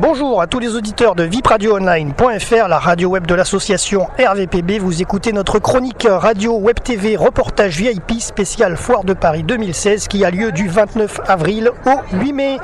Bonjour à tous les auditeurs de vipradioonline.fr, la radio web de l'association RVPB. Vous écoutez notre chronique radio web TV reportage VIP spécial Foire de Paris 2016 qui a lieu du 29 avril au 8 mai.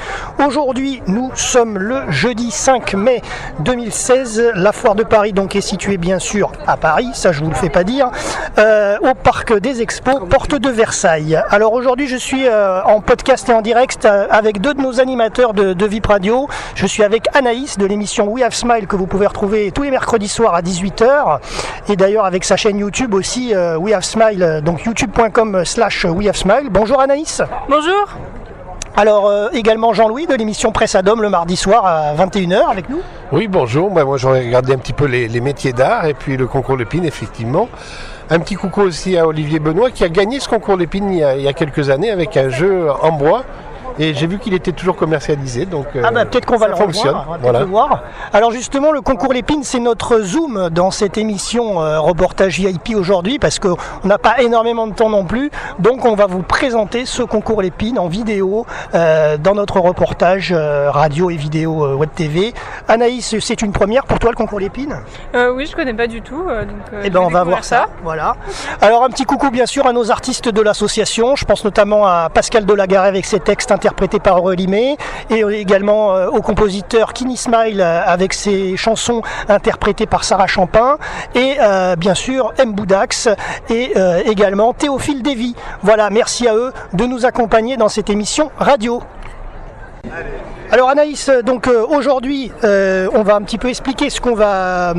Aujourd'hui, nous sommes le jeudi 5 mai 2016. La Foire de Paris donc est située bien sûr à Paris, ça je vous le fais pas dire, au parc des Expos, porte de Versailles. Alors aujourd'hui, je suis en podcast et en direct avec deux de nos animateurs de VIP Radio. Je suis avec Anaïs de l'émission We Have Smile que vous pouvez retrouver tous les mercredis soirs à 18h et d'ailleurs avec sa chaîne YouTube aussi We Have Smile, donc youtube.com/We Have Smile. Bonjour Anaïs. Bonjour. Alors également Jean-Louis de l'émission Presse à Dôme le mardi soir à 21h avec nous. Oui bonjour, moi j'en ai regardé un petit peu les métiers d'art et puis le concours Lépine effectivement. Un petit coucou aussi à Olivier Benoît qui a gagné ce concours Lépine il y a quelques années avec un jeu en bois. Et j'ai vu qu'il était toujours commercialisé, donc peut-être qu'on va le fonctionne. Revoir, on va le voir. Alors justement, le concours Lépine, c'est notre zoom dans cette émission reportage VIP aujourd'hui, parce qu'on n'a pas énormément de temps non plus. Donc on va vous présenter ce concours Lépine en vidéo dans notre reportage radio et vidéo web TV. Anaïs, c'est une première pour toi le concours Lépine ? Oui, je connais pas du tout. On va voir ça. Voilà. Alors un petit coucou bien sûr à nos artistes de l'association. Je pense notamment à Pascal Delagaré avec ses textes interprété par Aurélie et également au compositeur Kini Smile avec ses chansons interprétées par Sarah Champin et bien sûr M. Boudax et également Théophile Dévy. Voilà, merci à eux de nous accompagner dans cette émission radio. Alors Anaïs, donc aujourd'hui on va un petit peu expliquer ce qu'on va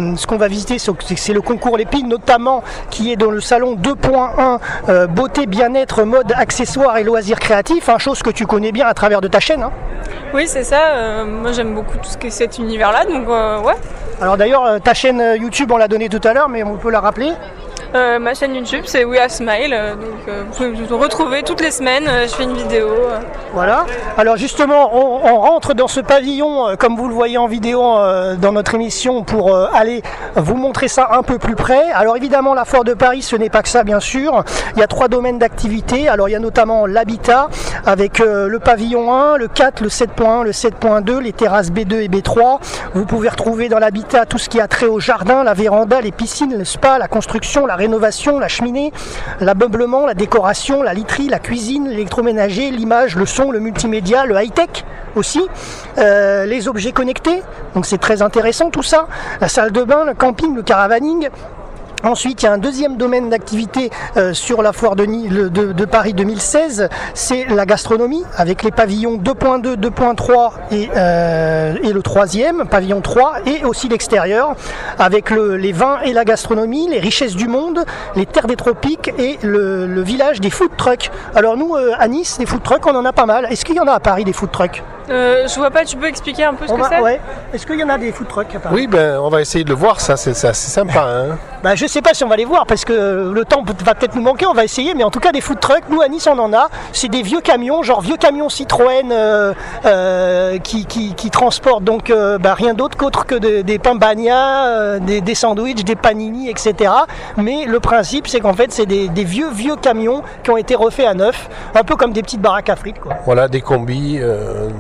visiter, c'est le concours Lépine notamment qui est dans le salon 2.1 beauté, bien-être, mode, accessoires et loisirs créatifs, chose que tu connais bien à travers de ta chaîne. Oui c'est ça, moi j'aime beaucoup tout ce que cet univers là, donc ouais. Alors d'ailleurs ta chaîne YouTube on l'a donnée tout à l'heure mais on peut la rappeler. Ma chaîne YouTube c'est We Have Smile, donc vous pouvez me retrouver toutes les semaines, je fais une vidéo. Voilà, alors justement on rentre dans ce pavillon comme vous le voyez en vidéo dans notre émission pour aller vous montrer ça un peu plus près. Alors évidemment la Foire de Paris ce n'est pas que ça bien sûr, il y a 3 domaines d'activité, alors il y a notamment l'habitat avec le pavillon 1, le 4, le 7.1, le 7.2, les terrasses B2 et B3. Vous pouvez retrouver dans l'habitat tout ce qui a trait au jardin, la véranda, les piscines, le spa, la construction, la rénovation, la cheminée, l'ameublement, la décoration, la literie, la cuisine, l'électroménager, l'image, le son, le multimédia, le high-tech aussi, les objets connectés, donc c'est très intéressant tout ça, la salle de bain, le camping, le caravaning. Ensuite, il y a un deuxième domaine d'activité sur la foire de Paris 2016, c'est la gastronomie, avec les pavillons 2.2, 2.3 et le troisième, pavillon 3, et aussi l'extérieur, avec les vins et la gastronomie, les richesses du monde, les terres des tropiques et le village des food trucks. Alors nous, à Nice, des food trucks, on en a pas mal. Est-ce qu'il y en a à Paris des food trucks ? Je vois pas, tu peux expliquer un peu ce que c'est ? Ouais. Est-ce qu'il y en a des food trucks à Paris ? Oui, on va essayer de le voir, ça c'est sympa. Je sais pas si on va les voir parce que le temps va peut-être nous manquer, on va essayer, mais en tout cas des food trucks, nous à Nice on en a, c'est des vieux camions, genre vieux camions Citroën qui transportent donc rien d'autre qu'autre que des pains bagna, des sandwichs, des panini, etc. Mais le principe c'est qu'en fait c'est des vieux camions qui ont été refaits à neuf, un peu comme des petites baraques à frites quoi. Voilà, des combis.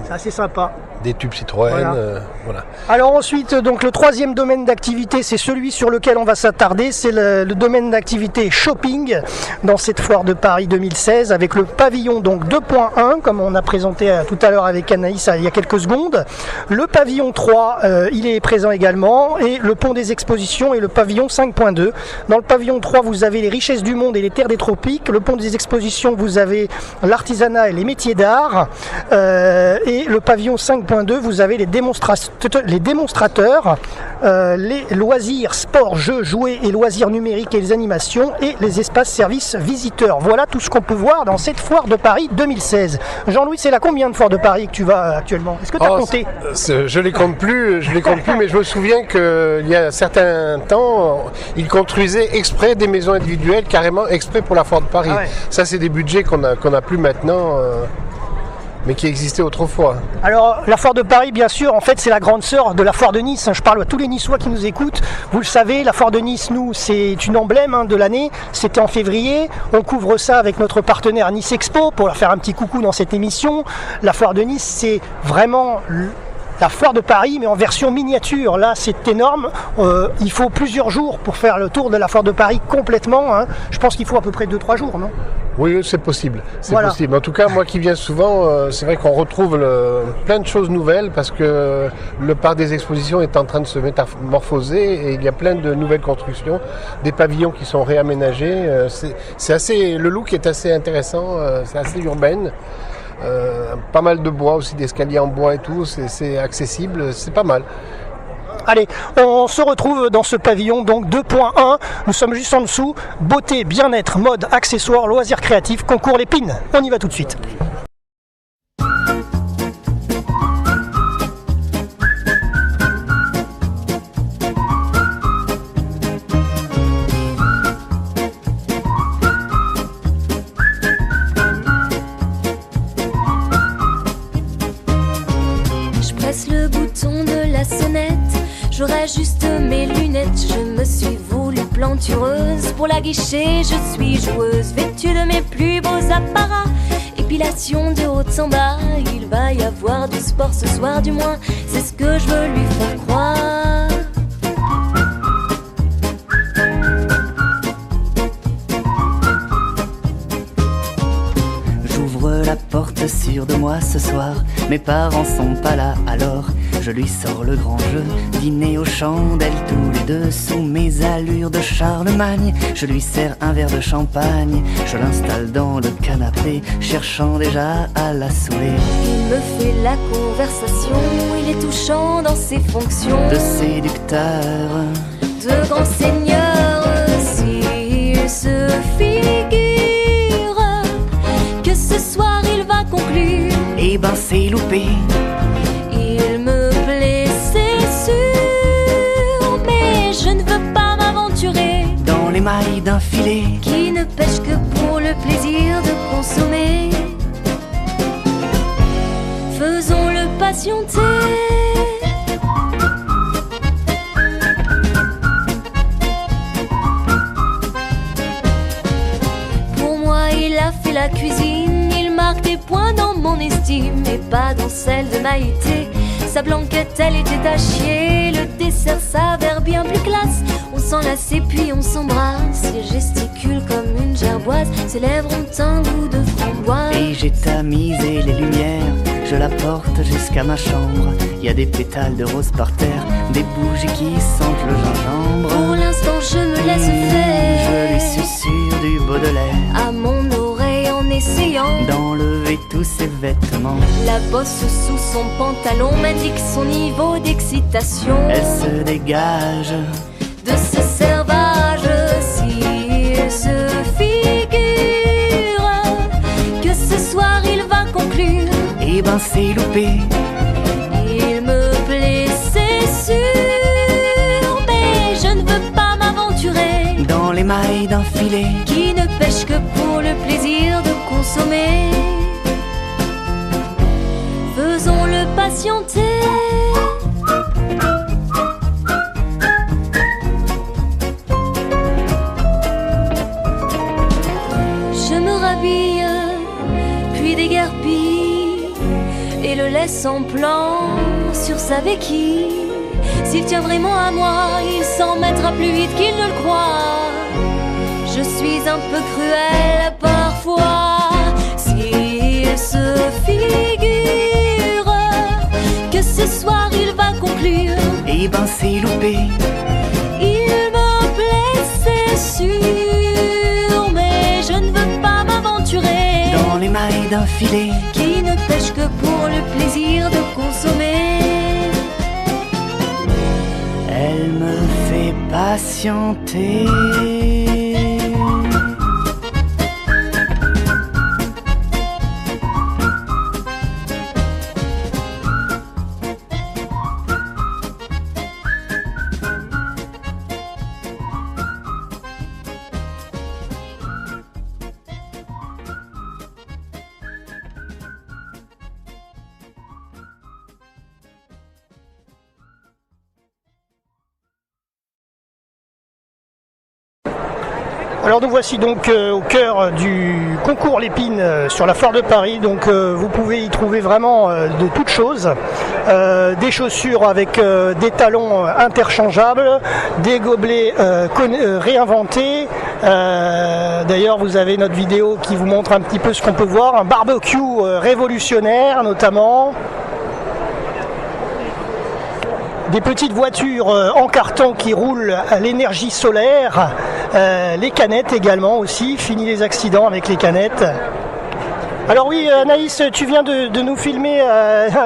C'est assez sympa. Des tubes Citroën, voilà. Alors ensuite, donc le troisième domaine d'activité, c'est celui sur lequel on va s'attarder, c'est le domaine d'activité shopping dans cette foire de Paris 2016 avec le pavillon donc 2.1 comme on a présenté tout à l'heure avec Anaïs il y a quelques secondes. Le pavillon 3, il est présent également et le pont des expositions et le pavillon 5.2. Dans le pavillon 3, vous avez les richesses du monde et les terres des tropiques. Le pont des expositions, vous avez l'artisanat et les métiers d'art. Et le pavillon 5.2, vous avez les démonstrateurs, les loisirs, sport, jeux, jouets et loisirs numériques et les animations et les espaces services visiteurs. Voilà tout ce qu'on peut voir dans cette foire de Paris 2016. Jean-Louis, c'est la combien de foires de Paris que tu vas actuellement ? Est-ce que tu as compté ? Je les compte plus, mais je me souviens qu'il y a un certain temps, ils construisaient exprès des maisons individuelles, carrément exprès pour la foire de Paris. Ah ouais. Ça, c'est des budgets qu'on a plus maintenant. Mais qui existait autrefois. Alors, la foire de Paris, bien sûr, en fait, c'est la grande sœur de la foire de Nice. Je parle à tous les Niçois qui nous écoutent. Vous le savez, la foire de Nice, nous, c'est une emblème de l'année. C'était en février. On couvre ça avec notre partenaire Nice Expo pour leur faire un petit coucou dans cette émission. La foire de Nice, c'est vraiment la foire de Paris, mais en version miniature. Là, c'est énorme. Il faut plusieurs jours pour faire le tour de la foire de Paris complètement. Hein. Je pense qu'il faut à peu près 2-3 jours, non? Oui, c'est possible. C'est voilà. possible. En tout cas, moi qui viens souvent, c'est vrai qu'on retrouve plein de choses nouvelles parce que le parc des expositions est en train de se métamorphoser et il y a plein de nouvelles constructions, des pavillons qui sont réaménagés. C'est assez, le look est assez intéressant, c'est assez urbain. Pas mal de bois aussi, d'escaliers en bois et tout, c'est accessible, c'est pas mal. Allez, on se retrouve dans ce pavillon, donc 2.1, nous sommes juste en dessous, beauté, bien-être, mode, accessoires, loisirs créatifs, concours Lépine. On y va tout de suite. Je presse le bouton de la sonnette, je rajuste mes lunettes, je me suis voulue plantureuse. Pour la guichet, je suis joueuse, vêtue de mes plus beaux apparats. Épilation de haut en bas, il va y avoir du sport ce soir du moins, c'est ce que je veux lui faire croire. J'ouvre la porte sûre de moi ce soir, mes parents sont pas là alors je lui sors le grand jeu, dîner aux chandelles tous les deux sous mes allures de Charlemagne. Je lui sers un verre de champagne, je l'installe dans le canapé, cherchant déjà à la saouler. Il me fait la conversation, il est touchant dans ses fonctions de séducteur, de grand seigneur. S'il se figure que ce soir il va conclure, eh ben c'est loupé. Il me plaît, c'est sûr, mais je ne veux pas m'aventurer dans les mailles d'un filet qui ne pêche que pour le plaisir de consommer. Faisons-le patienter. Pour moi, il a fait la cuisine, il marque des points dans mon estime, mais pas dans celle de Maïté. Sa blanquette, elle était à chier, le dessert s'avère bien plus classe. On s'enlace et puis on s'embrasse, il gesticule comme une gerboise, ses lèvres ont un goût de framboise. Et j'ai tamisé les lumières, je la porte jusqu'à ma chambre. Y a des pétales de rose par terre, des bougies qui sentent le gingembre. Pour l'instant je me laisse faire, je lui susurre du Baudelaire à mon oreille en essayant d'enlever tous ses vêtements. La bosse sous son pantalon m'indique son niveau d'excitation. Elle se dégage de ce servage. S'il se figure que ce soir il va conclure, eh ben c'est loupé. Il me plaît, c'est sûr, mais je ne veux pas m'aventurer dans les mailles d'un filet qui ne pêche que pour le plaisir de consommer. Faisons-le patienter. Je me rhabille, puis déguerpis, et le laisse en plan sur sa béquille. S'il tient vraiment à moi, il s'en mettra plus vite qu'il ne le croit. Je suis un peu cruelle parfois. S'il se figure que ce soir il va conclure, eh ben c'est loupé. Il me plaît, c'est sûr, mais je ne veux pas m'aventurer dans les mailles d'un filet qui ne pêche que pour le plaisir de consommer. Elle me fait patienter. Alors nous voici donc au cœur du concours Lépine sur la foire de Paris. Donc vous pouvez y trouver vraiment de toutes choses. Des chaussures avec des talons interchangeables, des gobelets réinventés. D'ailleurs vous avez notre vidéo qui vous montre un petit peu ce qu'on peut voir. Un barbecue révolutionnaire notamment. Des petites voitures en carton qui roulent à l'énergie solaire, les canettes également aussi, fini les accidents avec les canettes. Alors oui Anaïs, tu viens de nous filmer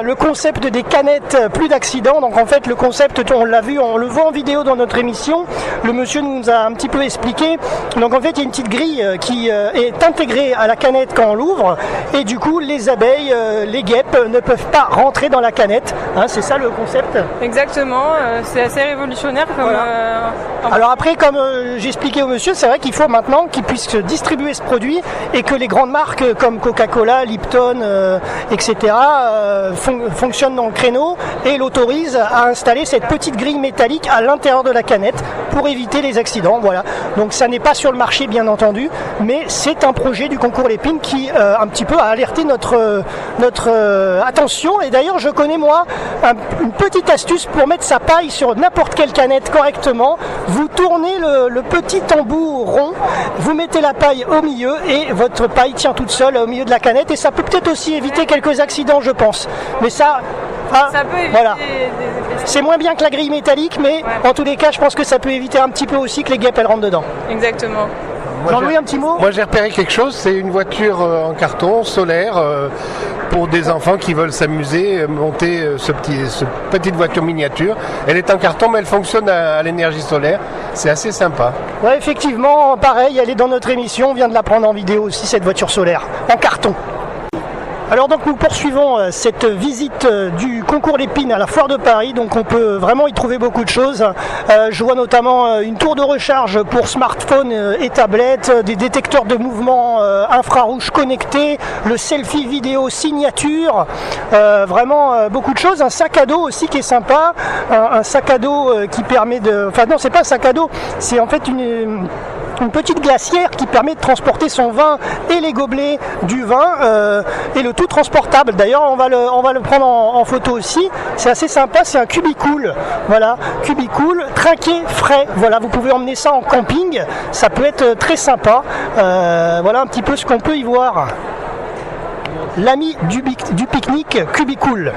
le concept des canettes, plus d'accidents. Donc en fait le concept, on l'a vu, on le voit en vidéo dans notre émission. Le monsieur nous a un petit peu expliqué. Donc en fait il y a une petite grille qui est intégrée à la canette quand on l'ouvre. Et du coup les abeilles, les guêpes ne peuvent pas rentrer dans la canette. Hein, c'est ça le concept? Exactement, c'est assez révolutionnaire comme... Voilà. Alors après, comme j'expliquais au monsieur, c'est vrai qu'il faut maintenant qu'il puisse distribuer ce produit et que les grandes marques comme Coca-Cola, Lipton, etc. Fonctionnent dans le créneau et l'autorisent à installer cette petite grille métallique à l'intérieur de la canette pour éviter les accidents. Voilà. Donc ça n'est pas sur le marché bien entendu, mais c'est un projet du concours Lépine qui un petit peu a alerté notre attention. Et d'ailleurs je connais moi une petite astuce pour mettre sa paille sur n'importe quelle canette correctement. Vous tournez le petit embout rond, vous mettez la paille au milieu et votre paille tient toute seule au milieu de la canette, et ça peut peut-être aussi éviter quelques accidents, je pense. Mais ça peut éviter voilà. des C'est moins bien que la grille métallique, mais en tous les cas, je pense que ça peut éviter un petit peu aussi que les guêpes elles rentrent dedans. Exactement. Jean-Louis, un petit mot? Moi j'ai repéré quelque chose, c'est une voiture en carton solaire pour des enfants qui veulent s'amuser, monter cette petite voiture miniature. Elle est en carton mais elle fonctionne à l'énergie solaire, c'est assez sympa. Ouais, effectivement, pareil, elle est dans notre émission, on vient de la prendre en vidéo aussi, cette voiture solaire, en carton. Alors donc nous poursuivons cette visite du concours Lépine à la foire de Paris. Donc on peut vraiment y trouver beaucoup de choses. Je vois notamment une tour de recharge pour smartphone et tablettes, des détecteurs de mouvement infrarouge connectés, le selfie vidéo signature, vraiment beaucoup de choses. Un sac à dos aussi qui est sympa, un sac à dos qui permet de... Enfin non, c'est pas un sac à dos, c'est en fait une petite glacière qui permet de transporter son vin et les gobelets du vin et le tout transportable. D'ailleurs on va le prendre en photo aussi. C'est assez sympa, c'est un cubicool. Voilà, cubicool, trinqué, frais. Voilà, vous pouvez emmener ça en camping, ça peut être très sympa. Voilà un petit peu ce qu'on peut y voir. L'ami du pique-nique cubicool.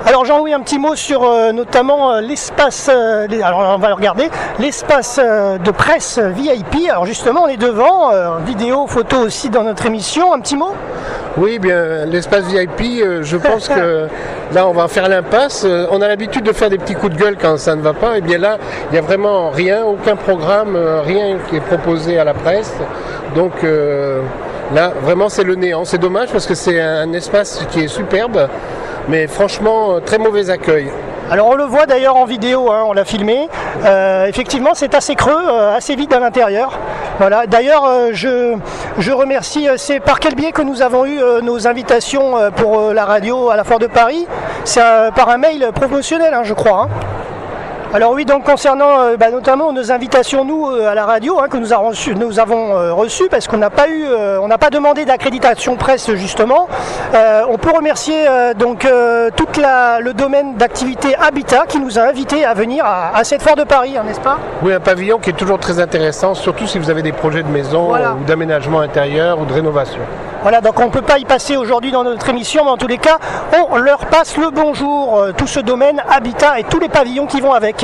Alors Jean-Louis, un petit mot sur notamment l'espace, alors on va le regarder, l'espace de presse VIP. Alors justement on est devant, vidéo, photo aussi dans notre émission, un petit mot? Oui, bien l'espace VIP, je pense que là on va faire l'impasse. On a l'habitude de faire des petits coups de gueule quand ça ne va pas, et bien là il n'y a vraiment rien, aucun programme, rien qui est proposé à la presse. Donc là vraiment c'est le néant, c'est dommage parce que c'est un espace qui est superbe. Mais franchement, très mauvais accueil. Alors on le voit d'ailleurs en vidéo, hein, on l'a filmé. Effectivement, c'est assez creux, assez vide à l'intérieur. Voilà. D'ailleurs, je remercie. C'est par quel biais que nous avons eu nos invitations pour la radio à la foire de Paris? C'est par un mail promotionnel, hein, je crois. Hein. Alors oui, donc concernant notamment nos invitations nous à la radio que nous avons reçues parce qu'on n'a pas eu, on n'a pas demandé d'accréditation presse justement. On peut remercier donc tout le domaine d'activité Habitat qui nous a invités à venir à cette foire de Paris, hein, n'est-ce pas? Oui, un pavillon qui est toujours très intéressant, surtout si vous avez des projets de maison ou d'aménagement intérieur ou de rénovation. Voilà, donc on ne peut pas y passer aujourd'hui dans notre émission, mais en tous les cas, on leur passe le bonjour, tout ce domaine Habitat et tous les pavillons qui vont avec.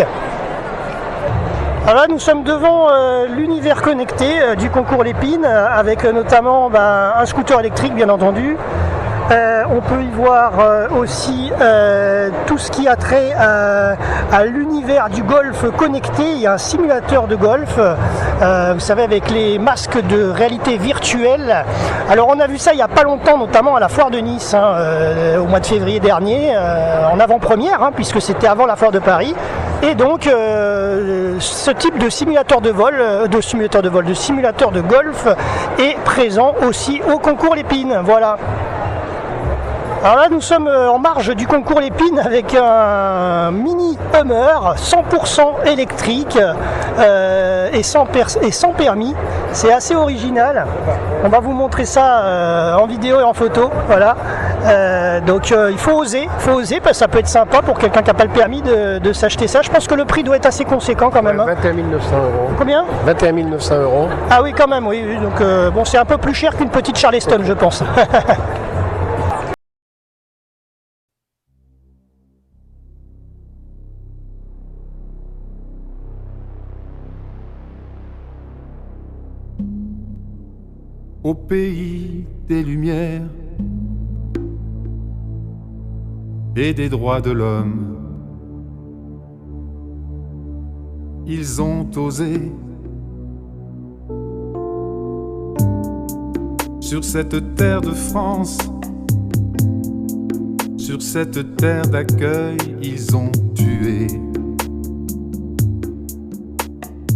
Alors là, nous sommes devant l'univers connecté du concours Lépine, avec notamment un scooter électrique, bien entendu. On peut y voir aussi tout ce qui a trait à l'univers du golf connecté. Il y a un simulateur de golf, vous savez, avec les masques de réalité virtuelle. Alors on a vu ça il n'y a pas longtemps, notamment à la foire de Nice, au mois de février dernier, en avant-première, puisque c'était avant la foire de Paris. Et donc ce type de simulateur de simulateur de golf est présent aussi au concours Lépine. Voilà. Alors là, nous sommes en marge du concours Lépine avec un mini Hummer 100% électrique et sans permis. C'est assez original. On va vous montrer ça en vidéo et en photo. Voilà. Donc il faut oser parce que ça peut être sympa pour quelqu'un qui n'a pas le permis de s'acheter ça. Je pense que le prix doit être assez conséquent quand même. 21 900 euros. Combien ? 21 900 euros. Ah oui, quand même, oui. Donc bon, c'est un peu plus cher qu'une petite Charleston, je pense. Au pays des lumières et des droits de l'homme, ils ont osé sur cette terre de France, sur cette terre d'accueil, ils ont tué.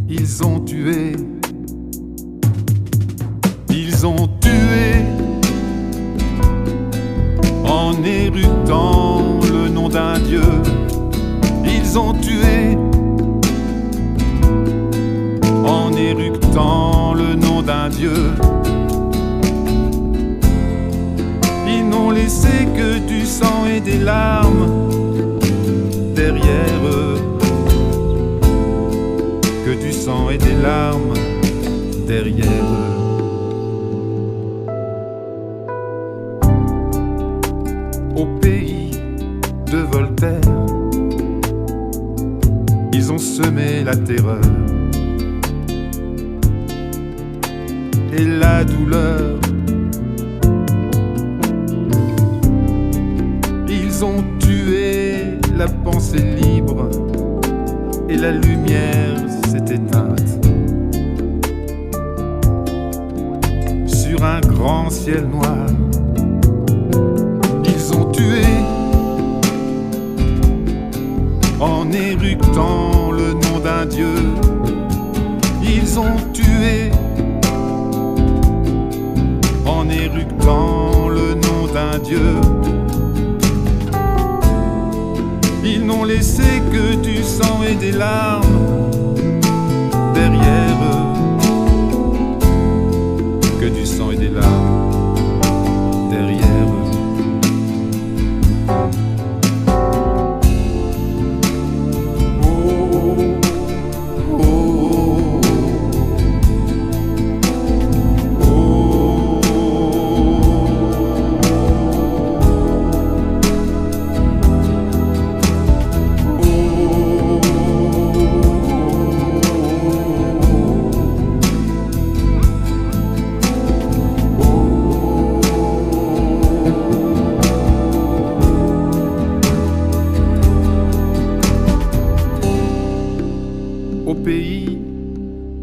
Ils ont tué. Ils ont tué en éructant le nom d'un dieu. Ils ont tué en éructant le nom d'un dieu. Ils n'ont laissé que du sang et des larmes derrière eux. Que du sang et des larmes derrière eux. Au pays de Voltaire, ils ont semé la terreur et la douleur. Ils ont tué la pensée libre et la lumière s'est éteinte sur un grand ciel noir. Ils ont tué en éructant le nom d'un dieu. Ils ont tué en éructant le nom d'un dieu. Ils n'ont laissé que du sang et des larmes derrière eux. Que du sang et des larmes derrière eux.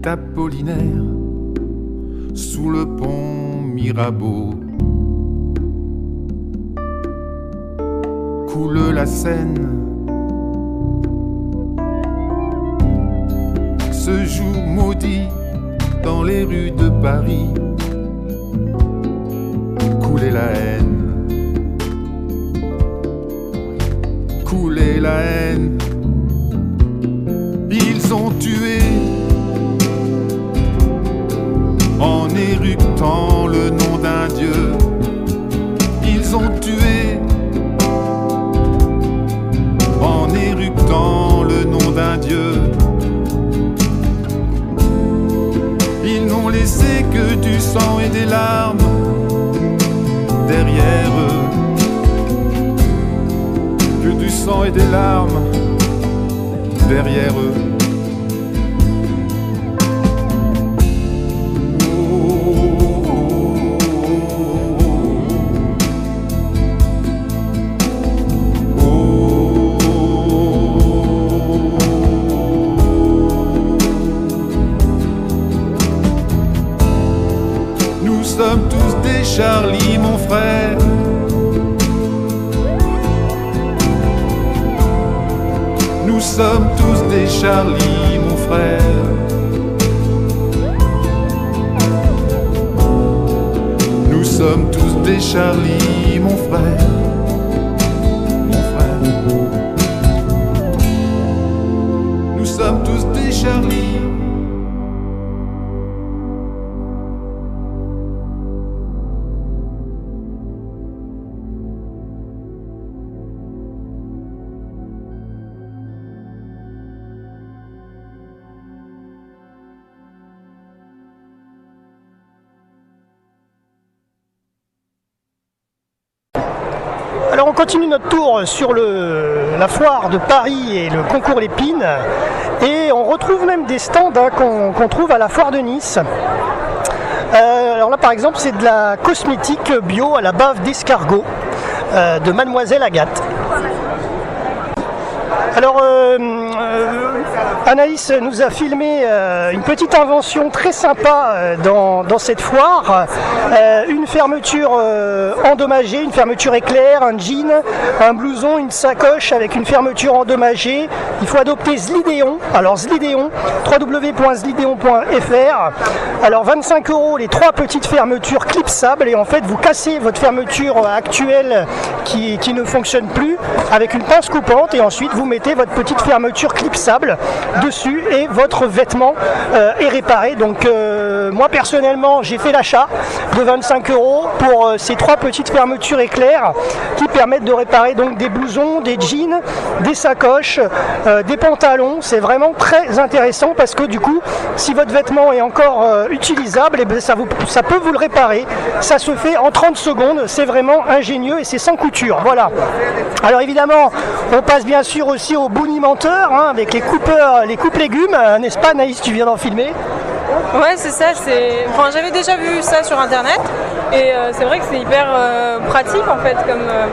Apollinaire, sous le pont Mirabeau, coule la Seine. Ce jour maudit dans les rues de Paris, coulait la haine, coulait la haine. Ils ont tué en éructant le nom d'un dieu. Ils ont tué en éructant le nom d'un dieu. Ils n'ont laissé que du sang et des larmes derrière eux. Que du sang et des larmes derrière eux. Nous sommes tous des Charlie, mon frère. Nous sommes tous des Charlie, mon frère. Nous sommes tous des des Charlie, mon frère. Mon frère. Nous sommes tous des Charlie. Alors on continue notre tour sur la foire de Paris et le concours Lépine et on retrouve même des stands qu'on trouve à la foire de Nice. Alors là par exemple c'est de la cosmétique bio à la bave d'escargot de Mademoiselle Agathe. Alors Anaïs nous a filmé une petite invention très sympa dans cette foire, une fermeture endommagée, une fermeture éclair, un jean, un blouson, une sacoche avec une fermeture endommagée. Il faut adopter Zlidéon. Alors Zlidéon, www.zlidéon.fr. Alors 25 € les 3 petites fermetures clipsables et en fait vous cassez votre fermeture actuelle qui ne fonctionne plus avec une pince coupante et ensuite vous mettez votre petite fermeture clipsable dessus et votre vêtement est réparé. Donc moi personnellement j'ai fait l'achat de 25 € pour ces 3 petites fermetures éclair qui permettent de réparer donc des blousons, des jeans, des sacoches, des pantalons. C'est vraiment très intéressant parce que du coup si votre vêtement est encore utilisable, et bien ça peut vous le réparer. Ça se fait en 30 secondes, c'est vraiment ingénieux et c'est sans couture. Voilà. Alors évidemment on passe bien sûr aussi au bonimenteur avec les coupes légumes, n'est-ce pas Naïs, tu viens d'en filmer? Ouais, c'est ça. Enfin, j'avais déjà vu ça sur internet et c'est vrai que c'est hyper pratique en fait.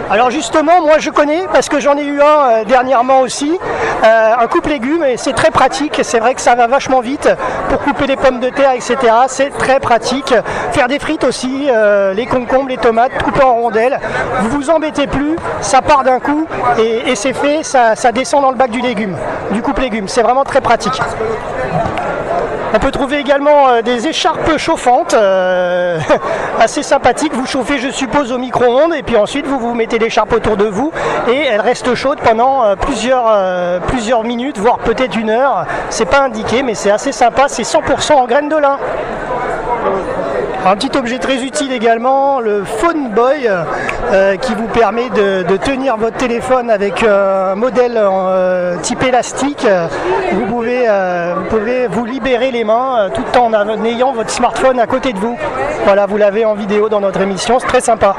Alors justement, moi je connais parce que j'en ai eu un dernièrement aussi, un coupe-légumes et c'est très pratique. C'est vrai que ça va vachement vite pour couper les pommes de terre, etc. C'est très pratique. Faire des frites aussi, les concombres, les tomates, couper en rondelles. Vous vous embêtez plus, ça part d'un coup et c'est fait, ça descend dans le bac du légume, du coupe-légumes. C'est vraiment très pratique. On peut trouver également des écharpes chauffantes, assez sympathiques. Vous chauffez, je suppose, au micro-ondes et puis ensuite vous mettez l'écharpe autour de vous et elle reste chaude pendant plusieurs minutes, voire peut-être 1 heure. C'est pas indiqué, mais c'est assez sympa. C'est 100% en graines de lin. Un petit objet très utile également, le Phone Boy, qui vous permet de tenir votre téléphone avec un modèle type élastique. Vous pouvez vous libérer les mains tout en ayant votre smartphone à côté de vous. Voilà, vous l'avez en vidéo dans notre émission, c'est très sympa.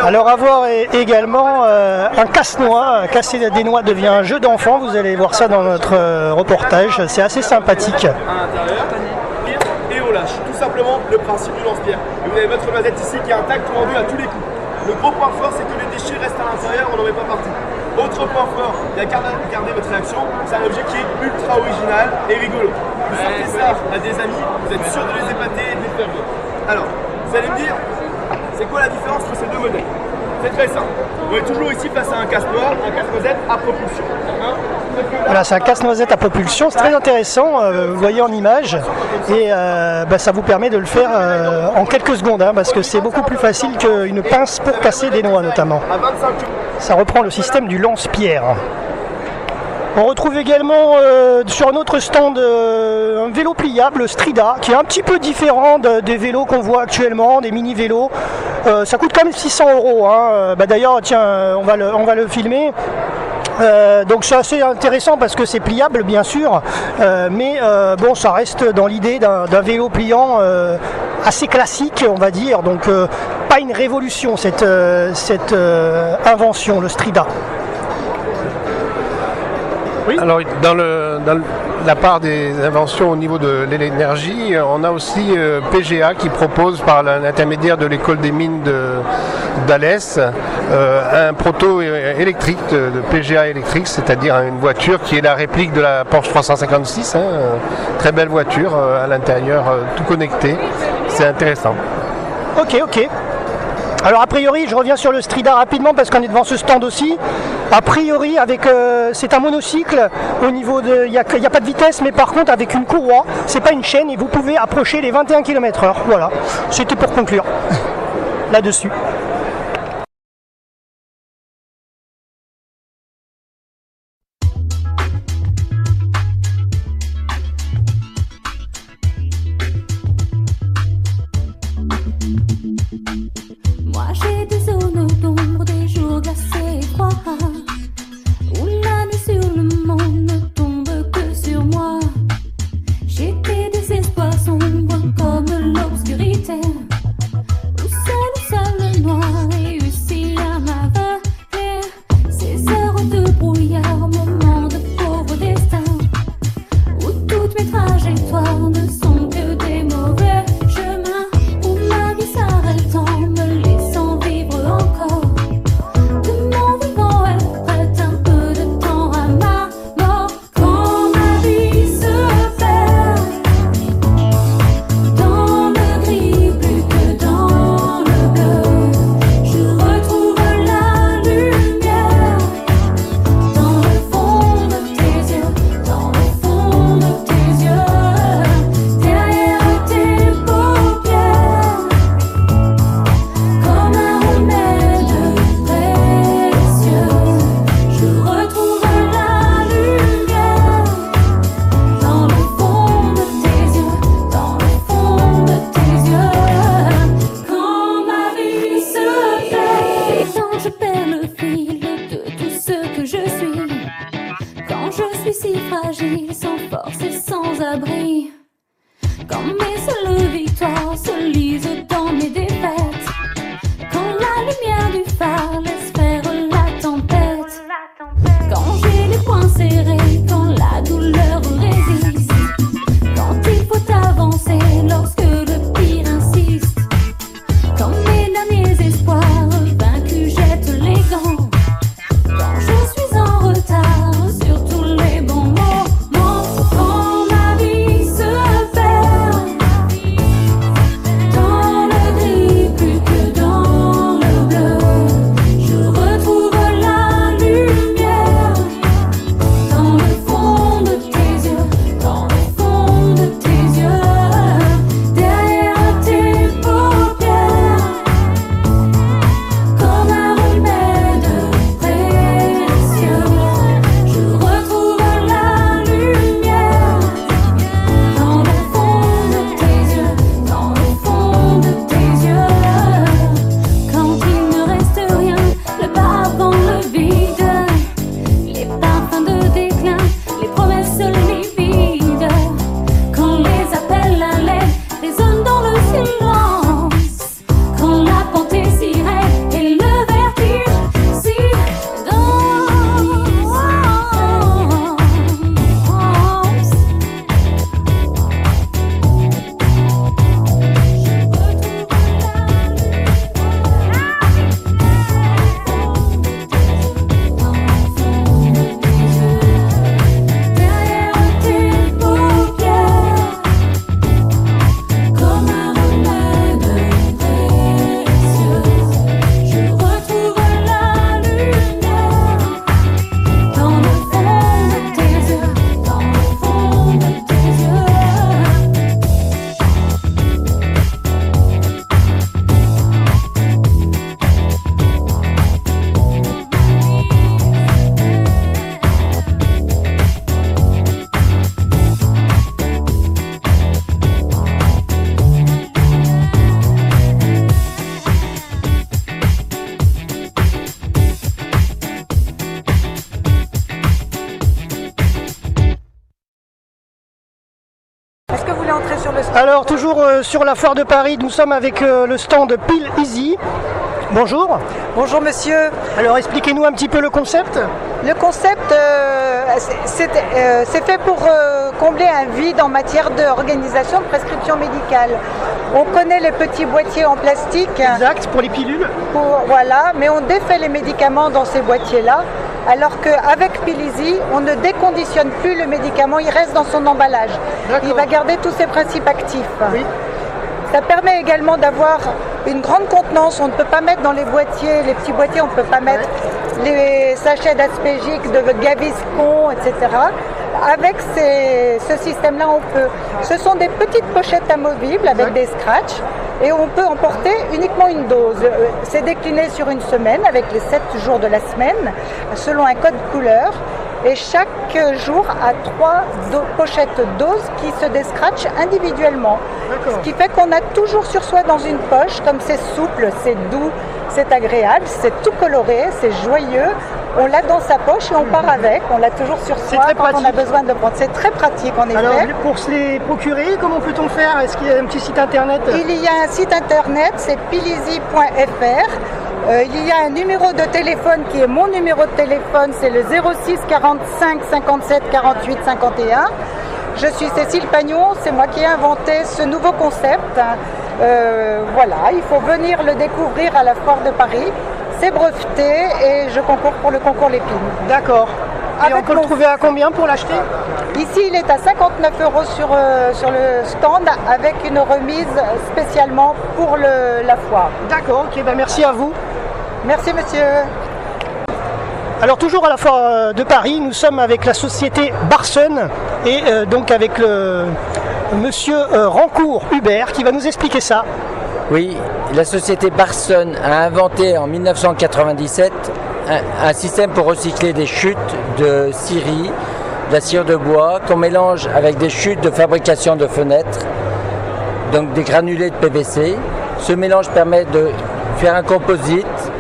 Alors avoir également un casse-noix. Casser des noix devient un jeu d'enfant, vous allez voir ça dans notre reportage, c'est assez sympathique. Et on lâche, tout simplement le principe du lance-pierre. Et vous avez votre vasette ici qui est intacte tendue à tous les coups. Le gros point fort c'est que les déchets restent à l'intérieur, on n'en met pas partout. Autre point fort, il y a garder votre réaction, c'est un objet qui est ultra original et rigolo. Vous sortez ça à des amis, vous êtes sûr de les épater et de les faire rire. Alors, vous allez me dire, c'est quoi la différence entre ces deux modèles? C'est très simple. On est toujours ici face à un casse-noix, un casse-noisette à propulsion. Voilà, c'est un casse-noisette à propulsion, c'est très intéressant, vous voyez en image, et ça vous permet de le faire en quelques secondes, parce que c'est beaucoup plus facile qu'une pince pour casser des noix notamment. Ça reprend le système du lance-pierre. On retrouve également sur un autre stand un vélo pliable Strida qui est un petit peu différent des vélos qu'on voit actuellement, des mini-vélos. Ça coûte quand même 600 €. D'ailleurs, tiens, on va le filmer. Donc c'est assez intéressant parce que c'est pliable bien sûr, mais bon, ça reste dans l'idée d'un vélo pliant assez classique, on va dire. Donc pas une révolution cette invention, le Strida. Oui. Alors dans la part des inventions au niveau de l'énergie, on a aussi PGA qui propose par l'intermédiaire de l'école des mines d'Alès un proto électrique de PGA électrique, c'est-à-dire une voiture qui est la réplique de la Porsche 356, très belle voiture à l'intérieur, tout connecté, c'est intéressant. Ok. Alors a priori, je reviens sur le Strida rapidement parce qu'on est devant ce stand aussi. A priori, c'est un monocycle au niveau de, il n'y a pas de vitesse, mais par contre avec une courroie, c'est pas une chaîne et vous pouvez approcher les 21 km/h. Voilà, c'était pour conclure là-dessus. Moi j'ai des zones d'ombre, des jours glacés et froids, où la nuit sur le monde ne tombe que sur moi. J'ai des désespoirs sombres comme l'obscurité, où seul le noir réussit à m'avaler. Ces heures de brouillard, moments de pauvre destin, où toutes mes trajectoires ne sont que des mauvais chemins, où ma vie s'arrête en me laissant vivre encore. De mon vivant, elle prête un peu de temps à ma mort. Quand ma vie se perd dans le gris plus que dans le bleu, je retrouve la lumière dans le fond de tes yeux, dans le fond de tes yeux, derrière tes paupières, comme un remède précieux. Je retrouve la lumière dans le fond de tes yeux, dans le fond de tes yeux. Quand ma vie se perd, quand je perds le fil de tout ce que je suis, quand je suis si fragile, sans force et sans abri, quand mes seules victoires se lisent dans mes défaites, quand la lumière du phare laisse faire la tempête, quand j'ai les poings serrés, quand la douleur résiste, quand il faut avancer lorsque le pire insiste, quand mes derniers espoirs vaincus jettent les gants, quand je suis en retard sur tous les bons moments, quand ma vie se perd dans le gris plus que dans le bleu, je retrouve la lumière dans le fond de tes yeux, dans le fond de tes yeux, derrière tes paupières, comme un remède précieux. Je retrouve la lumière dans le fond de tes yeux, dans le fond de tes yeux. Quand il ne reste rien, le bas-vent, le vide, les parfums de déclin, les promesses livides, quand les appels à l'aide résonnent dans le silence, quand la pente est si raide et le vertige si dense. Derrière tes paupières, comme un remède précieux, je retrouve la lumière dans le fond de tes yeux, dans le fond de tes yeux. Est-ce que vous voulez entrer sur le stand? Alors toujours sur la foire de Paris, nous sommes avec le stand Peel Easy. Bonjour. Bonjour monsieur. Alors expliquez-nous un petit peu le concept. Le concept, c'est fait pour combler un vide en matière d'organisation de prescription médicale. On connaît les petits boîtiers en plastique. Exact, pour les pilules. Voilà, mais on défait les médicaments dans ces boîtiers-là, alors qu'avec Peel Easy, on ne déconditionne plus le médicament, il reste dans son emballage. Il va garder tous ses principes actifs. Oui. Ça permet également d'avoir une grande contenance. On ne peut pas mettre dans les boîtiers, les petits boîtiers, on ne peut pas mettre les sachets d'aspégique, de Gaviscon, etc. Avec ce système-là, on peut. Ce sont des petites pochettes amovibles avec des scratchs et on peut emporter uniquement une dose. C'est décliné sur une semaine avec les 7 jours de la semaine selon un code couleur. Et chaque jour a 3 pochettes doses qui se descratchent individuellement. Ce qui fait qu'on a toujours sur soi dans une poche, comme c'est souple, c'est doux, c'est agréable, c'est tout coloré, c'est joyeux. On l'a dans sa poche et on part avec. On l'a toujours sur soi quand on a besoin de prendre. C'est très pratique en effet. Alors pour se les procurer, comment peut-on faire? Est-ce qu'il y a un petit site internet? Il y a un site internet, c'est pilizi.fr. Il y a un numéro de téléphone qui est mon numéro de téléphone, c'est le 06 45 57 48 51. Je suis Cécile Pagnon, c'est moi qui ai inventé ce nouveau concept. Voilà, il faut venir le découvrir à la Foire de Paris. C'est breveté et je concours pour le concours Lépine. D'accord. Et on peut le trouver à combien pour l'acheter? Ici, il est à 59 € sur le stand avec une remise spécialement pour la foire. D'accord, ok, ben merci à vous. Merci monsieur. Alors toujours à la Foire de Paris, nous sommes avec la société Barsun et donc avec le monsieur Rancourt Hubert qui va nous expliquer ça. Oui, la société Barsun a inventé en 1997 un système pour recycler des chutes de scierie, de la cire de bois, qu'on mélange avec des chutes de fabrication de fenêtres, donc des granulés de PVC. Ce mélange permet de faire un composite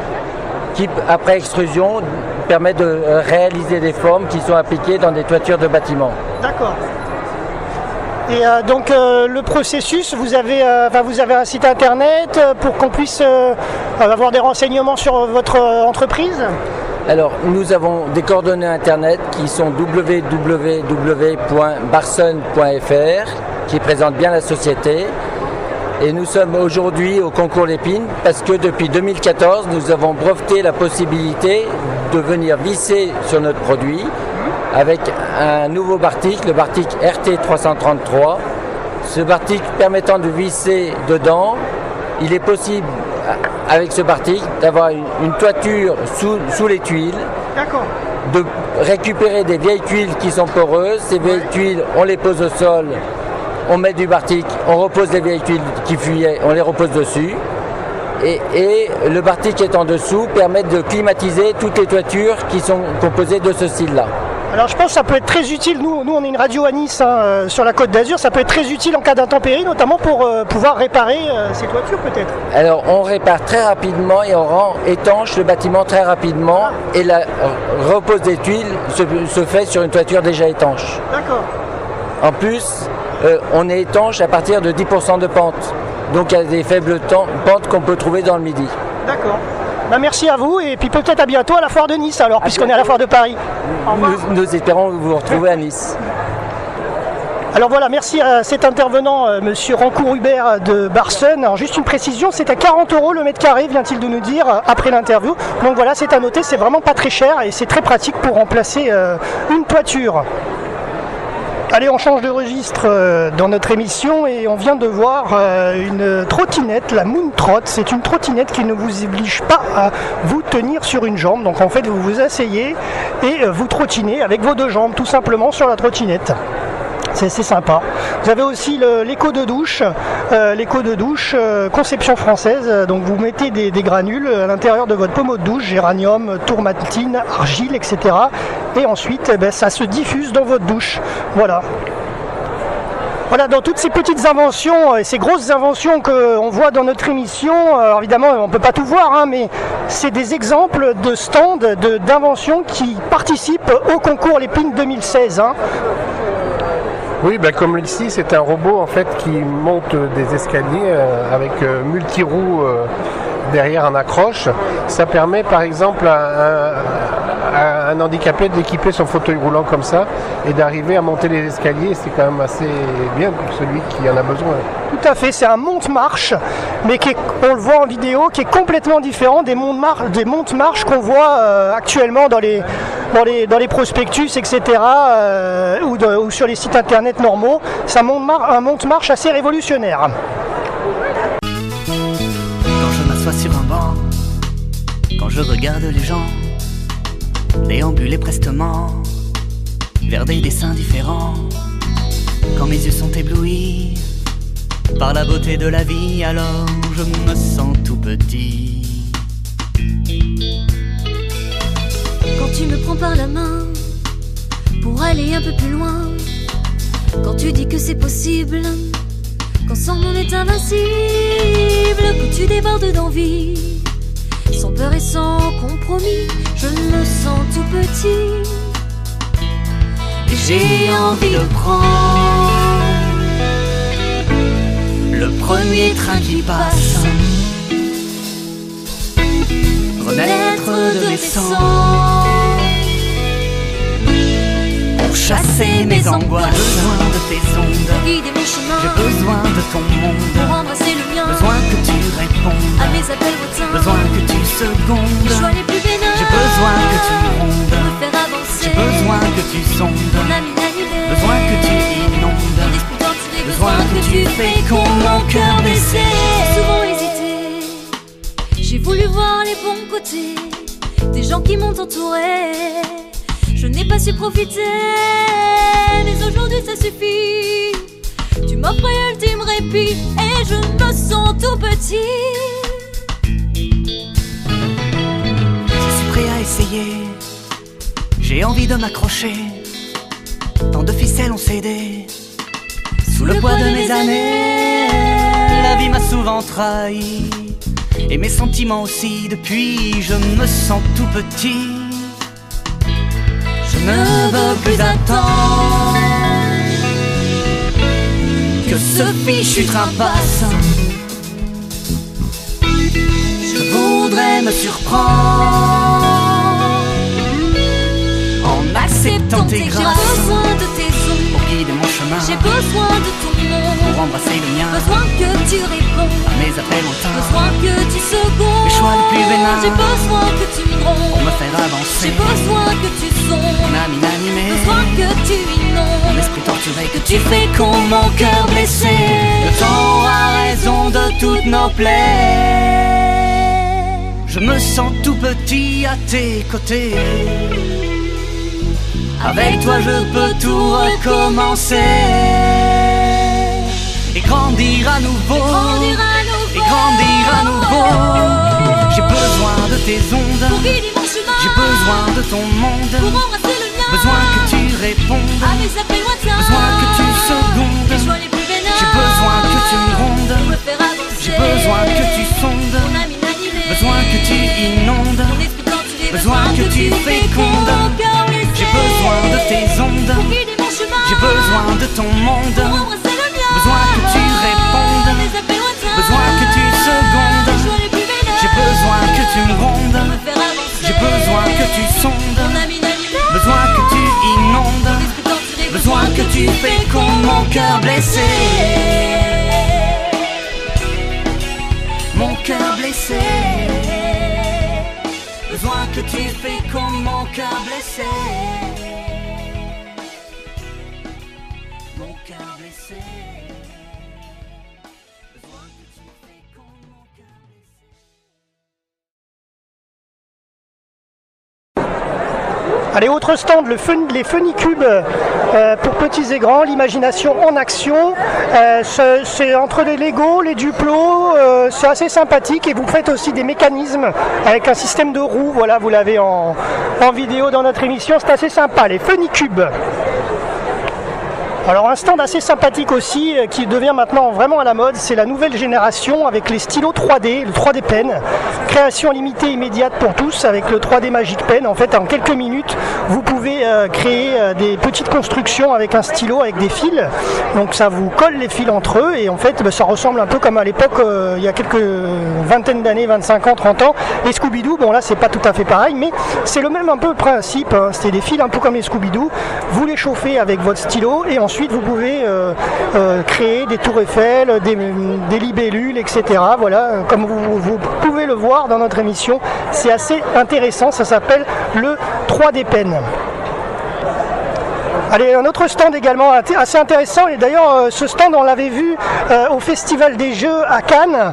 qui, après extrusion, permet de réaliser des formes qui sont appliquées dans des toitures de bâtiments. D'accord. Et donc le processus, vous avez un site internet pour qu'on puisse avoir des renseignements sur votre entreprise? Alors nous avons des coordonnées internet qui sont www.barsun.fr qui présentent bien la société. Et nous sommes aujourd'hui au concours Lépine parce que depuis 2014 nous avons breveté la possibilité de venir visser sur notre produit avec un nouveau Bartik, le Bartik RT333. Ce Bartik permettant de visser dedans, il est possible avec ce Bartik d'avoir une toiture sous les tuiles, de récupérer des vieilles tuiles qui sont poreuses. Ces vieilles tuiles, on les pose au sol, on met du Bartik, on repose les vieilles tuiles qui fuyaient, on les repose dessus. Et le Bartik est en dessous permet de climatiser toutes les toitures qui sont composées de ce style-là. Alors je pense que ça peut être très utile, nous on est une radio à Nice sur la Côte d'Azur, ça peut être très utile en cas d'intempérie, notamment pour pouvoir réparer ces toitures peut-être. Alors on répare très rapidement et on rend étanche le bâtiment très rapidement et la repose des tuiles se fait sur une toiture déjà étanche. D'accord. En plus, on est étanche à partir de 10% de pente, donc il y a des faibles pentes qu'on peut trouver dans le Midi. D'accord. Bah merci à vous et puis peut-être à bientôt à la Foire de Nice alors, puisqu'on est à la Foire de Paris. Nous espérons vous retrouver à Nice. Alors voilà, merci à cet intervenant, monsieur Rancourt Hubert de Barsun. Alors juste une précision, c'est à 40 € le mètre carré, vient-il de nous dire, après l'interview. Donc voilà, c'est à noter, c'est vraiment pas très cher et c'est très pratique pour remplacer une toiture. Allez, on change de registre dans notre émission et on vient de voir une trottinette, la Moontrot. C'est une trottinette qui ne vous oblige pas à vous tenir sur une jambe. Donc en fait, vous vous asseyez et vous trottinez avec vos deux jambes, tout simplement sur la trottinette. C'est sympa. Vous avez aussi l'éco de douche, conception française. Donc vous mettez des granules à l'intérieur de votre pommeau de douche, géranium, tourmatine, argile, etc. Et ensuite, ça se diffuse dans votre douche. Voilà. Voilà, dans toutes ces petites inventions et ces grosses inventions qu'on voit dans notre émission, alors évidemment on ne peut pas tout voir, hein, mais c'est des exemples de stands, d'inventions qui participent au concours Lépine 2016. Hein. Oui, comme ici, c'est un robot en fait qui monte des escaliers avec multi-roues derrière en accroche. Ça permet par exemple à un handicapé d'équiper son fauteuil roulant comme ça et d'arriver à monter les escaliers. C'est quand même assez bien pour celui qui en a besoin. Tout à fait, c'est un monte-marche, mais on le voit en vidéo, qui est complètement différent des monte-marches qu'on voit actuellement dans les prospectus, etc. Ou sur les sites internet normaux. C'est un monte-marche assez révolutionnaire. Quand je regarde les gens déambuler prestement vers des dessins différents, quand mes yeux sont éblouis par la beauté de la vie, alors je me sens tout petit. Quand tu me prends par la main pour aller un peu plus loin, quand tu dis que c'est possible, qu'ensemble on est invincible, quand tu débordes d'envie, sans peur et sans compromis, je me sens tout petit. Et j'ai envie de prendre le premier train qui passe, renaître de mes cendres, pour chasser mes angoisses. J'ai besoin de tes ondes, pour guider mon chemin. J'ai besoin de ton monde, pour embrasser le mien. Besoin que tu répondes à mes appels lointains. Besoin que tu secondes. Les choix les plus bénins. J'ai besoin que tu me rondes, pour me faire avancer. J'ai besoin que tu sondes, mon ami animé. Besoin que tu inondes, mon esprit torturé. Besoin que tu fécondes mon cœur blessé. J'ai souvent hésité, j'ai voulu voir les bons côtés des gens qui m'ont entouré. Je n'ai pas su profiter, mais aujourd'hui ça suffit. Tu m'offres l'ultime répit et je me sens tout petit. Je suis prêt à essayer, j'ai envie de m'accrocher. Tant de ficelles ont cédé sous le poids de mes années. La vie m'a souvent trahi et mes sentiments aussi. Depuis je me sens tout petit. Je ne veux plus attendre que ce fichu train passe. Je voudrais me surprendre en acceptant tes grâces. J'ai besoin de tes ondes pour guider mon chemin. J'ai besoin de ton monde pour embrasser le mien. Besoin que tu réponds à mes appels lointains. Besoin que tu secondes les choix les plus bénins. J'ai besoin que tu me rondes pour me faire avancer. J'ai besoin que tu sondes mon ami animé. Besoin que tu inondes mon esprit torturé. Que tu fécondes mon cœur blessé. Le temps a raison de toutes nos plaies. Je me sens tout petit à tes côtés. Avec toi je peux tout recommencer et grandir à nouveau, et grandir à nouveau. J'ai besoin de tes ondes pour guider mon chemin. J'ai besoin de ton monde pour embrasser le mien. Besoin que tu répondes à mes appels lointains. Besoin que tu secondes les choix les plus bénins. J'ai besoin que tu me rondes pour me faire avancer. J'ai besoin que tu sondes mon ami animé. Besoin que tu inondes mon esprit torturé. Besoin que tu fécondes. J'ai besoin de tes ondes pour guider mon chemin. J'ai besoin de ton monde pour embrasser le mien. Besoin que tu répondes à mes appels lointains. Besoin que tu secondes les choix les plus bénins. J'ai besoin que tu me rondes pour me faire avancer. J'ai besoin que tu sondes mon ami animé. Besoin que tu inondes mon esprit torturé. Besoin que tu fécondes mon cœur blessé. Mon cœur blessé. Besoin que tu fécondes mon cœur blessé. Mon cœur blessé. Besoin que tu fécondes mon cœur blessé. Allez, autre stand, les Funicubes pour petits et grands, l'imagination en action. C'est entre les Lego, les Duplo, c'est assez sympathique et vous faites aussi des mécanismes avec un système de roues. Voilà, vous l'avez en vidéo dans notre émission, c'est assez sympa, les Funicubes. Alors un stand assez sympathique aussi qui devient maintenant vraiment à la mode, c'est la nouvelle génération avec les stylos 3D, le 3D Pen. Création limitée immédiate pour tous avec le 3D Magic Pen. En fait, en quelques minutes, vous pouvez créer des petites constructions avec un stylo, avec des fils. Donc ça vous colle les fils entre eux et en fait ça ressemble un peu comme à l'époque, il y a quelques vingtaines d'années, 25 ans, 30 ans, les Scooby-Doo. Bon là c'est pas tout à fait pareil, mais c'est le même un peu principe, hein. C'est des fils un peu comme les Scooby-Doo. Vous les chauffez avec votre stylo et ensuite vous pouvez créer des tours Eiffel, des libellules, etc. Voilà, comme vous pouvez le voir dans notre émission, c'est assez intéressant, ça s'appelle le 3D Pen. Allez, un autre stand également assez intéressant, et d'ailleurs ce stand on l'avait vu au Festival des Jeux à Cannes.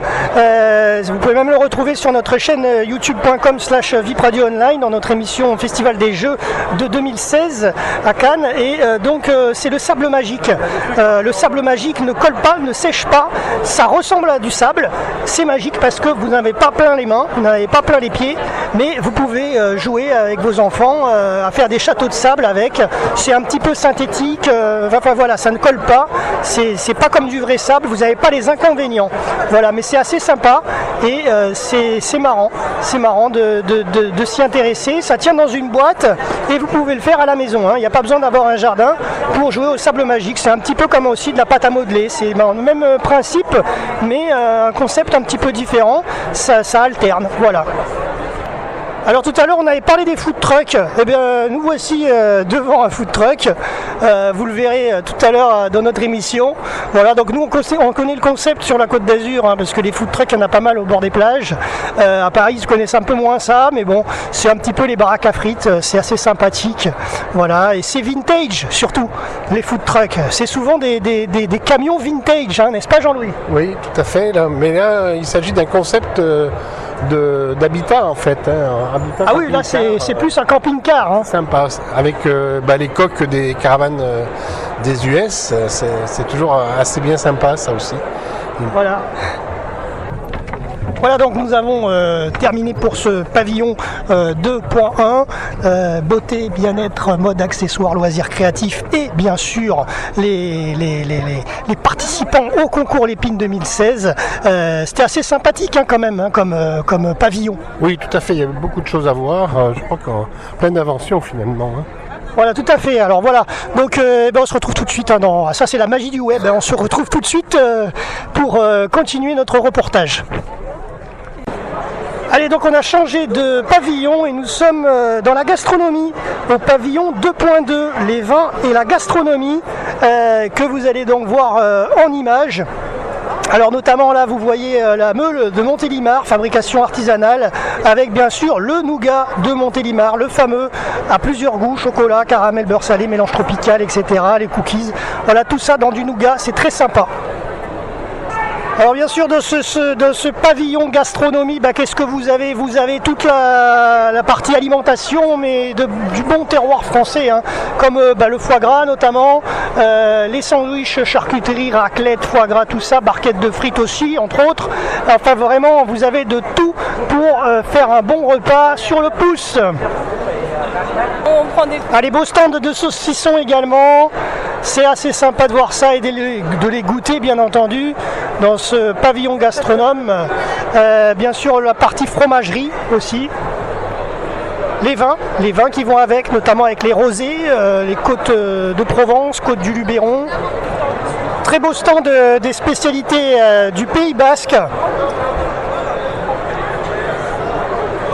Vous pouvez même le retrouver sur notre chaîne youtube.com/vipradio online dans notre émission Festival des Jeux de 2016 à Cannes, et donc c'est le sable magique. Le sable magique ne colle pas, ne sèche pas, ça ressemble à du sable, c'est magique parce que vous n'avez pas plein les mains, vous n'avez pas plein les pieds, mais vous pouvez jouer avec vos enfants à faire des châteaux de sable avec. C'est un petit peu synthétique, enfin voilà, ça ne colle pas, c'est pas comme du vrai sable, vous n'avez pas les inconvénients. Voilà, mais c'est assez sympa et c'est marrant de s'y intéresser. Ça tient dans une boîte et vous pouvez le faire à la maison, hein. Il n'y a pas besoin d'avoir un jardin pour jouer au sable magique. C'est un petit peu comme aussi de la pâte à modeler, c'est le même principe, mais un concept un petit peu différent, ça alterne, voilà. Alors tout à l'heure on avait parlé des food trucks, eh bien nous voici devant un food truck, vous le verrez tout à l'heure dans notre émission. Voilà, donc nous on connaît le concept sur la Côte d'Azur, hein, parce que les food trucks il y en a pas mal au bord des plages. À Paris ils se connaissent un peu moins ça, mais bon, c'est un petit peu les baraques à frites, c'est assez sympathique. Voilà, et c'est vintage surtout, les food trucks. C'est souvent des camions vintage, hein, n'est-ce pas Jean-Louis? Oui, tout à fait, là. Mais là il s'agit d'un concept d'habitat en fait, hein. Habitat, ah oui, là c'est plus un camping-car, hein. Sympa, avec les coques des caravanes des US, c'est toujours assez bien sympa ça aussi. Voilà. Voilà, donc nous avons terminé pour ce pavillon 2.1, beauté, bien-être, mode, accessoires, loisirs créatifs et bien sûr les participants au concours Lépine 2016. C'était assez sympathique hein, quand même, hein, comme pavillon. Oui, tout à fait, il y avait beaucoup de choses à voir, je crois qu'en pleine invention finalement. Hein. Voilà, tout à fait. Alors voilà, donc on se retrouve tout de suite. Hein, ça c'est la magie du web, hein, on se retrouve tout de suite pour continuer notre reportage. Allez, donc on a changé de pavillon et nous sommes dans la gastronomie, au pavillon 2.2, les vins et la gastronomie, que vous allez donc voir en images. Alors notamment là vous voyez la meule de Montélimar, fabrication artisanale, avec bien sûr le nougat de Montélimar, le fameux à plusieurs goûts, chocolat, caramel, beurre salé, mélange tropical, etc. Les cookies, voilà tout ça dans du nougat, c'est très sympa. Alors bien sûr, de ce pavillon gastronomie, qu'est-ce que vous avez? Vous avez toute la partie alimentation, mais du bon terroir français, hein, comme le foie gras notamment, les sandwichs, charcuterie, raclette, foie gras, tout ça, barquettes de frites aussi, entre autres. Enfin vraiment, vous avez de tout pour faire un bon repas sur le pouce. On prend des... Les beaux stands de saucissons également, c'est assez sympa de voir ça et de les goûter bien entendu dans ce pavillon gastronome. Bien sûr la partie fromagerie aussi, les vins qui vont avec, notamment avec les rosés, les côtes de Provence, côtes du Luberon. Très beau stand des spécialités du Pays Basque.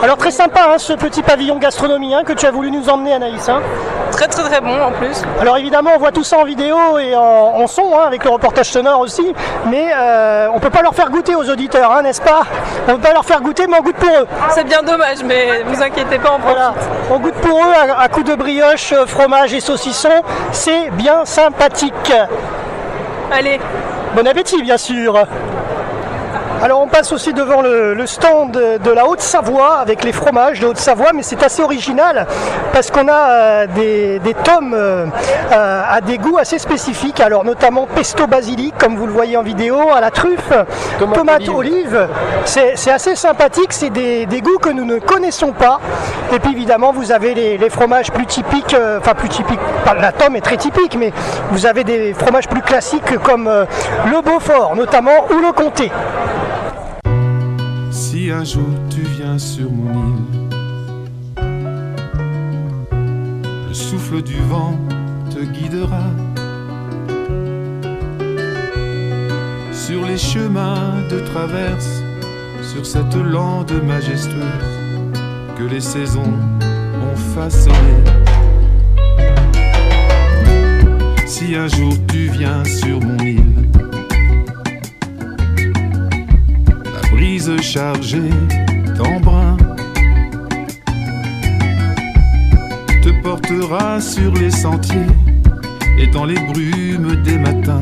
Alors très sympa hein, ce petit pavillon gastronomie hein, que tu as voulu nous emmener Anaïs. Hein. Très très très bon en plus. Alors évidemment on voit tout ça en vidéo et en son hein, avec le reportage sonore aussi, mais on peut pas leur faire goûter aux auditeurs, hein, n'est-ce pas? On peut pas leur faire goûter mais on goûte pour eux. C'est bien dommage mais vous inquiétez pas, on profite. Voilà. On goûte pour eux à coups de brioche, fromage et saucisson, c'est bien sympathique. Allez. Bon appétit bien sûr. Alors on passe aussi devant le stand de la Haute-Savoie avec les fromages de Haute-Savoie, mais c'est assez original parce qu'on a des tomes à des goûts assez spécifiques, alors notamment pesto basilic comme vous le voyez en vidéo, à la truffe, tomate olive, c'est assez sympathique, c'est des goûts que nous ne connaissons pas. Et puis évidemment vous avez les fromages plus typiques, la tome est très typique, mais vous avez des fromages plus classiques comme le Beaufort notamment ou le Comté. Si un jour tu viens sur mon île, le souffle du vent te guidera sur les chemins de traverse, sur cette lande majestueuse que les saisons ont façonnée. Si un jour tu viens sur mon île, brise chargée d'embrun te portera sur les sentiers Et dans les brumes des matins,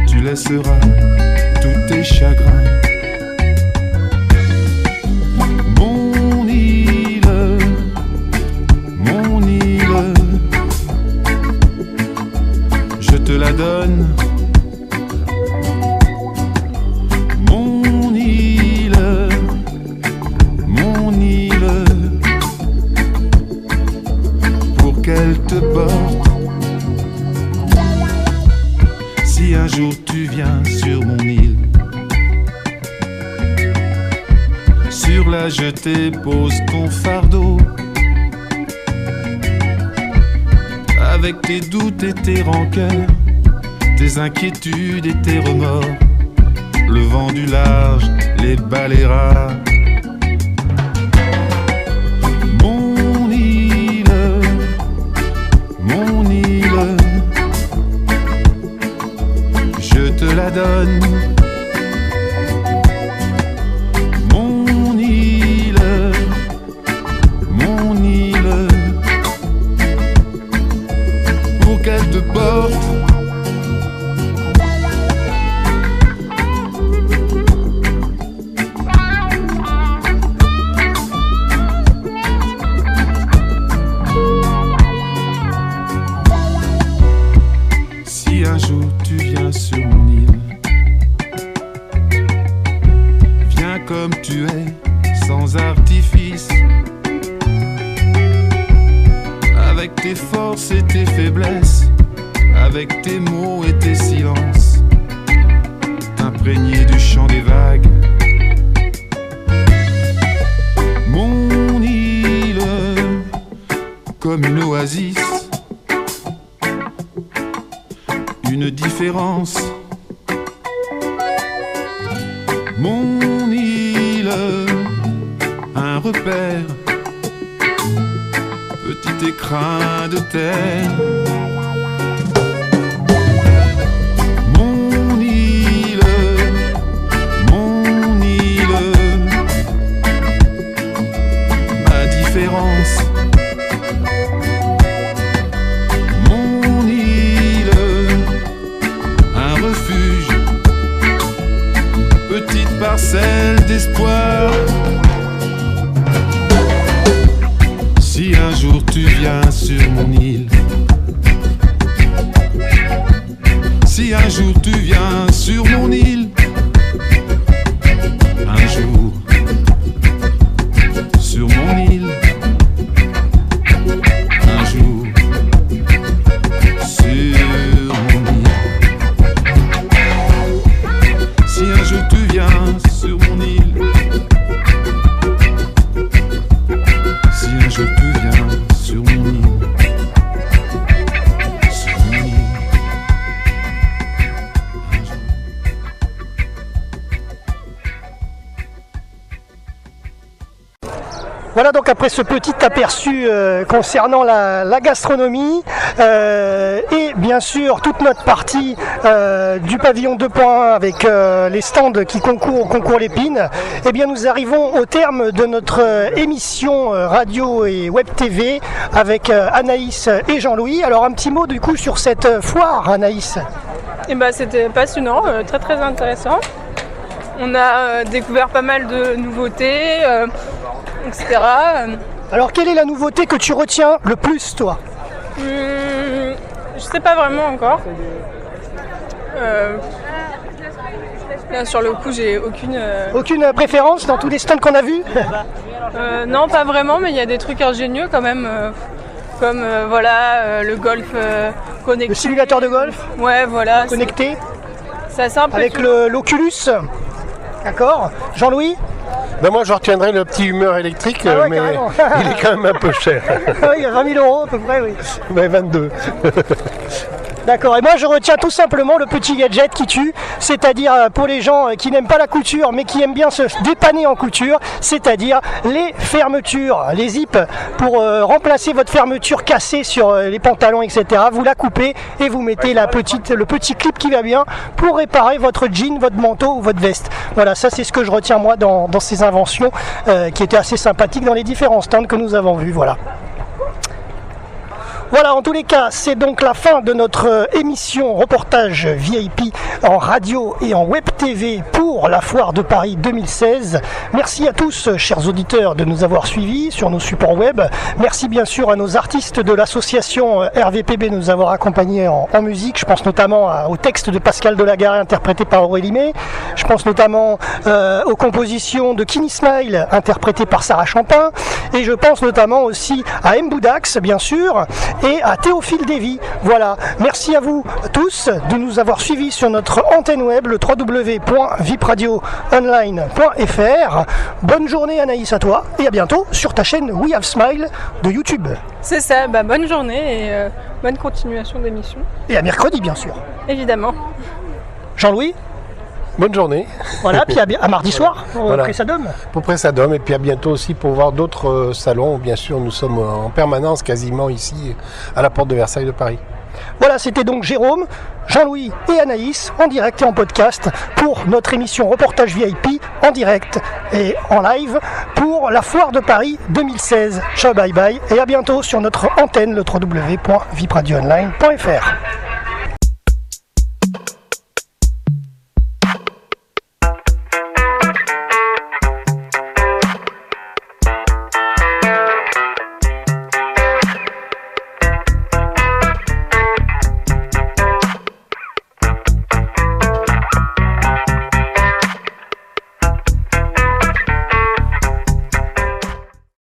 tu laisseras tous tes chagrins. Mon île, je te la donne. Mon île, pour qu'elle te porte. Si un jour tu viens sur mon île, sur la jetée pose ton fardeau, avec tes doutes et tes rancœurs, tes inquiétudes et tes remords. Le vent du large les balayera. Mon île, je te la donne. Mon île, pour qu'elle te porte. Si un jour tu viens sur mon île, viens comme tu es, sans artifice, avec tes forces et tes faiblesses, avec tes mots et tes silences, t'imprégner du chant des vagues. Mon île, comme une oasis, une différence. Mon île, un repère, petit écrin de terre. Mon île, ma différence. Mon île, un refuge, petite parcelle d'espoir. Si un jour tu viens sur mon île, si un jour tu viens sur mon île, un jour sur mon île, un jour sur mon île. Si un jour tu viens sur mon île, si un jour tu viens sur mon île, sur mon île, un jour. Voilà donc après ce petit aperçu concernant la gastronomie et bien sûr toute notre partie du pavillon 2.1 avec les stands qui concourent au concours Lépine, eh bien nous arrivons au terme de notre émission radio et web TV avec Anaïs et Jean-Louis. Alors un petit mot du coup sur cette foire, Anaïs. Et bah, c'était passionnant, très très intéressant. On a découvert pas mal de nouveautés, etc. Alors quelle est la nouveauté que tu retiens le plus toi? Je sais pas vraiment encore. Là sur le coup j'ai aucune... Aucune préférence dans tous les stands qu'on a vus? Non pas vraiment, mais il y a des trucs ingénieux quand même. Comme voilà, le golf connecté. Le simulateur de golf? Ouais voilà. Connecté? C'est assez impressionnant. Avec l'Oculus? D'accord. Jean-Louis? Ben moi je retiendrai le petit humeur électrique, Ah ouais, mais carrément. il est quand même un peu cher. Oui, il y a 20 000 € à peu près, oui. Ben 22. D'accord, et moi je retiens tout simplement le petit gadget qui tue, c'est-à-dire pour les gens qui n'aiment pas la couture mais qui aiment bien se dépanner en couture, c'est-à-dire les fermetures, les zips, pour remplacer votre fermeture cassée sur les pantalons, etc. Vous la coupez et vous mettez le petit clip qui va bien pour réparer votre jean, votre manteau ou votre veste. Voilà, ça c'est ce que je retiens moi dans ces inventions qui étaient assez sympathiques dans les différents stands que nous avons vus. Voilà. Voilà, en tous les cas, c'est donc la fin de notre émission reportage VIP en radio et en web TV pour la Foire de Paris 2016. Merci à tous, chers auditeurs, de nous avoir suivis sur nos supports web. Merci bien sûr à nos artistes de l'association RVPB de nous avoir accompagnés en musique. Je pense notamment au texte de Pascal Delagaré interprété par Aurélie May. Je pense notamment aux compositions de Kini Smile interprétées par Sarah Champin. Et je pense notamment aussi à M. Boudax, bien sûr, et à Théophile Davy. Voilà, merci à vous tous de nous avoir suivis sur notre antenne web, le www.vipradioonline.fr. Bonne journée Anaïs à toi et à bientôt sur ta chaîne We Have Smile de YouTube. C'est ça, bonne journée et bonne continuation d'émission. Et à mercredi bien sûr. Évidemment. Jean-Louis ? Bonne journée. Voilà, puis à mardi soir pour Pressadom. Pour Pressadom et puis à bientôt aussi pour voir d'autres salons. Bien sûr, nous sommes en permanence quasiment ici à la porte de Versailles de Paris. Voilà, c'était donc Jérôme, Jean-Louis et Anaïs en direct et en podcast pour notre émission Reportage VIP en direct et en live pour la Foire de Paris 2016. Ciao, bye bye et à bientôt sur notre antenne, le www.vipradioonline.fr.